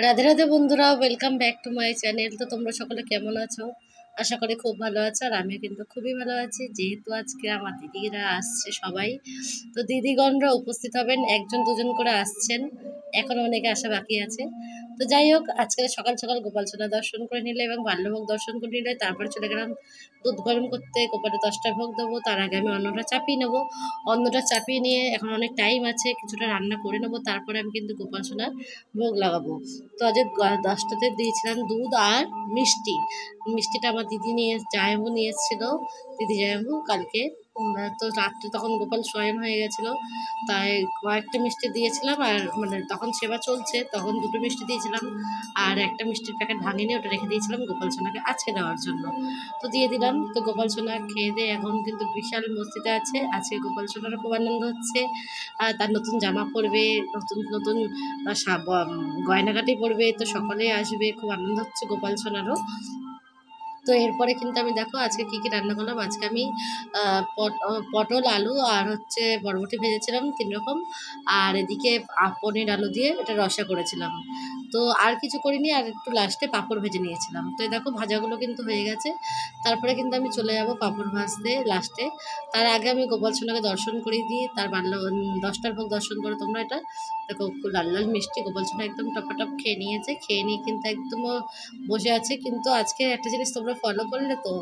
রাধে রাধে বন্ধুরা, welcome back to my channel. তো তোমরা সকলে কেমন আছো? আশা করি খুব ভালো আছো, আর আমি কিন্তু খুবই ভালো আছি। যেহেতু আজকে আমার দিদিরা আসছে সবাই, তো দিদিগণরা উপস্থিত হবেন, একজন দুজন করে আসছেন, এখন অনেকে আসা বাকি আছে। তো যাই হোক, আজকে সকাল সকাল গোপাল সোনা দর্শন করে নিলে এবং বাল্যভোগ দর্শন করে নিলে, তারপরে চলে গেলাম দুধ গরম করতে। গোপালে 10টা ভোগ দেবো, তার আগে আমি অন্নটা চাপিয়ে নেবো। অন্নটা চাপিয়ে নিয়ে এখন অনেক টাইম আছে, কিছুটা রান্না করে নেবো, তারপরে আমি কিন্তু গোপাল সোনার ভোগ লাগাবো। তো আজ 10টাতে দিয়েছিলাম দুধ আর মিষ্টি। মিষ্টিটা আমার দিদি নিয়ে জামাইবাবু নিয়ে এসেছিলো, দিদি জামাইবাবু কালকে। তো রাত্রে তখন গোপাল শয়ন হয়ে গেছিলো, তাই কয়েকটা মিষ্টি দিয়েছিলাম। আর মানে তখন সেবা চলছে, তখন দুটো মিষ্টি দিয়েছিলাম, আর একটা মিষ্টির প্যাকেট ভাঙিনি, ওটা রেখে দিয়েছিলাম গোপাল সোনাকে আজকে দেওয়ার জন্য। তো দিয়ে দিলাম। তো গোপাল সোনা খেয়ে দিয়ে এখন কিন্তু বিশাল মস্তিতে আছে। আজকে গোপাল সোনারও খুব আনন্দ হচ্ছে, আর তার নতুন জামা পরবে, নতুন নতুন গয়নাগাটি পরবে, তো সকলেই আসবে, খুব আনন্দ হচ্ছে গোপাল সোনারও। তো এরপরে কিন্তু আমি দেখো আজকে কী কী রান্না করলাম। আজকে আমি পটল আলু আর হচ্ছে বরবটি ভেজেছিলাম 3 রকম, আর এদিকে পনির আলু দিয়ে এটা রসা করেছিলাম। তো আর কিছু করিনি, আর একটু লাস্টে পাঁপড় ভেজে নিয়েছিলাম। তো এই দেখো ভাজাগুলো কিন্তু হয়ে গেছে, তারপরে কিন্তু আমি চলে যাব পাঁপড় ভাজতে লাস্টে। তার আগে আমি গোপাল সোনাকে দর্শন করিয়ে দিই, তার 10টার ভোগ দর্শন করো তোমরা। এটা দেখো লাল লাল মিষ্টি গোপাল সোনা একদম টপাটপ খেয়ে নিয়েছে, খেয়ে নিয়ে কিন্তু একদম বসে আছে। কিন্তু আজকে একটা জিনিস তোমরা ফলো করলে তো,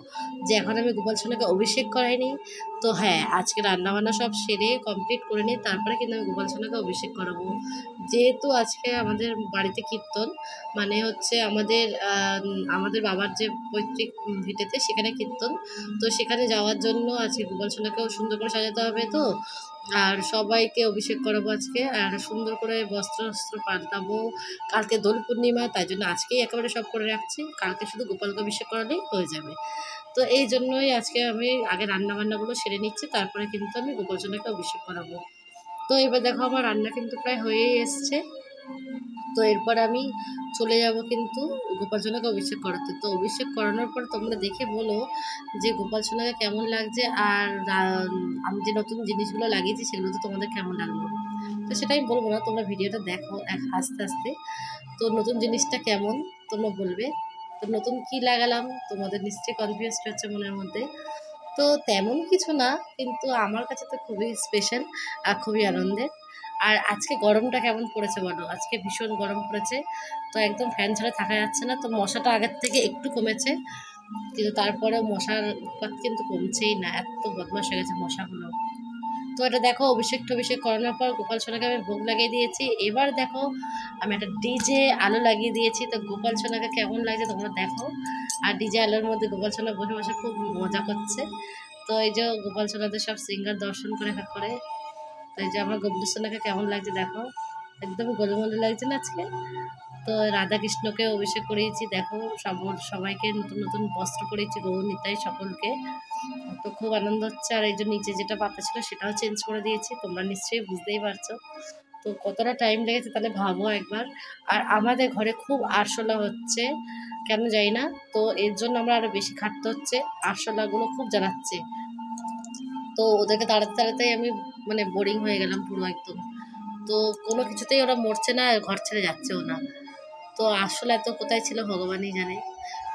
যে এখন আমি গোপাল সোনাকে অভিষেক করাইনি। তো হ্যাঁ, আজকে রান্নাবান্না সব সেরে কমপ্লিট করে নিই, তারপরে কিন্তু আমি গোপাল সোনাকে অভিষেক করাবো। যেহেতু আজকে আমাদের বাড়িতে কীর্তন, মানে হচ্ছে আমাদের বাবার যে পৈতৃক ভিটেতে, সেখানে কীর্তন। তো সেখানে যাওয়ার জন্য আজকে গোপাল সোনাকেও সুন্দর করে সাজাতে হবে। তো আর সবাইকে অভিষেক করাবো আজকে, আর সুন্দর করে বস্ত্র পাল্টাবো। কালকে দোল পূর্ণিমা, তাই জন্য আজকেই একেবারে সব করে রাখছি, কালকে শুধু গোপালকে অভিষেক করালেই হয়ে যাবে। তো এই জন্যই আজকে আমি আগে রান্নাবান্নাগুলো সেরে নিচ্ছি, তারপরে কিন্তু আমি গোপাল সোনাকে অভিষেক করাবো। তো এবার দেখো আমার রান্না কিন্তু প্রায় হয়েই এসছে। তো এরপর আমি চলে যাব কিন্তু গোপাল সোনাকে অভিষেক করাতে। তো অভিষেক করানোর পর তোমরা দেখে বলো যে গোপাল সোনাকে কেমন লাগছে, আর আমি যে নতুন জিনিসগুলো লাগিয়েছি সেগুলো তো তোমাদের কেমন লাগলো। তো সেটাই বলবো না, তোমরা ভিডিওটা দেখো আস্তে আস্তে। তো নতুন জিনিসটা কেমন তোমরা বলবে। তো নতুন কি লাগালাম তোমাদের নিশ্চয়ই কনফিউজ হচ্ছে মনের মধ্যে। তো তেমন কিছু না, কিন্তু আমার কাছে তো খুবই স্পেশাল আর খুবই আনন্দের। আর আজকে গরমটা কেমন পড়েছে বলো, আজকে ভীষণ গরম পড়েছে। তো একদম ফ্যান ছাড়া থাকা যাচ্ছে না। তো মশাটা আগের থেকে একটু কমেছে, কিন্তু তারপরেও মশার উৎপাত কিন্তু কমছেই না, এত বদমাশ হয়ে গেছে মশাগুলো। তো এটা দেখো অভিষেক টভিষেক করানোর পর গোপাল সোনাকে আমি ভোগ লাগিয়ে দিয়েছি। এবার দেখো আমি একটা ডিজে আলো লাগিয়ে দিয়েছি। তো গোপাল সোনাকে কেমন লাগছে তোমরা দেখো। আর ডিজে আলোর মধ্যে গোপাল সোনা বসে বসে খুব মজা করছে। তো এই যে গোপাল সোনাদের সব সিঙ্গার দর্শন করে। তো এই যে আমার গোপাল সোনাকে কেমন লাগছে দেখো, একদম গোলমোলে লাগছে না আজকে। তো রাধাকৃষ্ণকে অভিষেক করিয়েছি, দেখো সবাইকে নতুন নতুন বস্ত্র পরিয়েছি, গৌর নিতাই সকলকে। তো খুব আনন্দ হচ্ছে। আর এই যে নিচে যেটা পাতা ছিল সেটাও চেঞ্জ করে দিয়েছি, তোমরা নিশ্চয়ই বুঝতেই পারছো। তো কতটা টাইম লেগেছে তাহলে ভাবো একবার। আর আমাদের ঘরে খুব আরশোলা হচ্ছে, কেন জানি না। তো এর জন্য আমরা আরও বেশি খাটতে হচ্ছে, আরশোলাগুলো খুব জ্বালাচ্ছে। তো ওদেরকে তাড়াতে তাড়াতেই আমি মানে বোরিং হয়ে গেলাম পুরো একদম। তো কোনো কিছুতেই ওরা মরছে না, আর ঘর ছেড়ে যাচ্ছেও না। তো আসলে এত কোথায় ছিল ভগবানই জানে।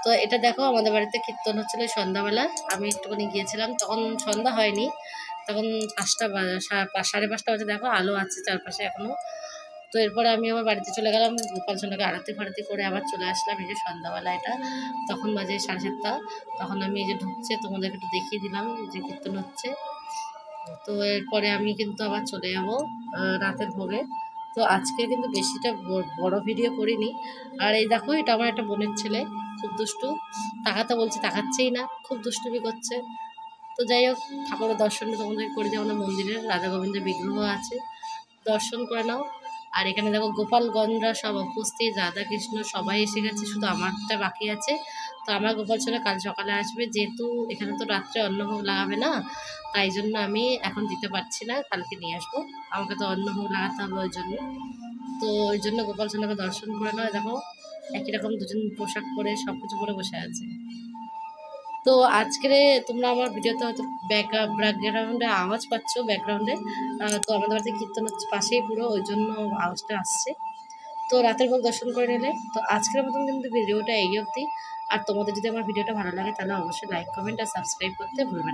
তো এটা দেখো আমাদের বাড়িতে কীর্তন হচ্ছিল সন্ধ্যাবেলা, আমি একটুখানি গিয়েছিলাম, তখন সন্ধ্যা হয়নি, তখন 5টা 5:30 বাজে। দেখো আলো আছে চারপাশে এখনও। তো এরপরে আমি আমার বাড়িতে চলে গেলাম, গোপাল সোনাকে আরতি ফারতি করে আবার চলে আসলাম। এই যে সন্ধ্যাবেলা এটা, তখন বাজে 7:30। তখন আমি এই যে ঢুকছে তোমাদেরকে একটু দেখিয়ে দিলাম যে কীর্তন হচ্ছে। তো এরপরে আমি কিন্তু আবার চলে যাব রাতের ভোগে। তো আজকে কিন্তু বেশিটা বড় ভিডিও করিনি। আর এই দেখো এটা আমার একটা বোনের ছেলে, খুব দুষ্টু, তাকাতে বলছে তাকাচ্ছেই না, খুব দুষ্টুমি করছে। তো যাই হোক, ঠাকুরের দর্শনটা তোমাদের করে দেওয়া, আমাদের মন্দিরের রাধা গোবিন্দের বিগ্রহ আছে, দর্শন করে নাও। আর এখানে দেখো গোপালগণরা সব উপস্থিত, রাধাকৃষ্ণ সবাই এসে গেছে, শুধু আমারটা বাকি আছে। তো আমার গোপাল সোনা কাল সকালে আসবে, যেহেতু এখানে তো রাত্রে অন্নভোগ লাগাবে না, তাই জন্য আমি এখন দিতে পারছি না, কালকে নিয়ে আসবো। আমাকে তো অন্নভোগ লাগাতে হবে ওই জন্য। তো ওই জন্য গোপাল সোনাকে দর্শন করে নাও। দেখো একই রকম দুজন পোশাক পরে সব কিছু পরে বসে আছে। তো আজকে তোমরা আমার ভিডিওতে হয়তো ব্যাকগ্রাউন্ডে আওয়াজ পাচ্ছ, ব্যাকগ্রাউন্ডে। তো আমাদের বাড়িতে কীর্তন হচ্ছে পাশেই পুরো, ওই জন্য আওয়াজটা আসছে। তো তো রাতের ভোগ দর্শন করে নিলে। তো আজকের মতন কিন্তু ভিডিওটা এই অবধি। আর তোমাদের যদি আমার ভিডিওটা ভালো লাগে তাহলে অবশ্যই লাইক, কমেন্ট আর সাবস্ক্রাইব করতে ভুলবে না।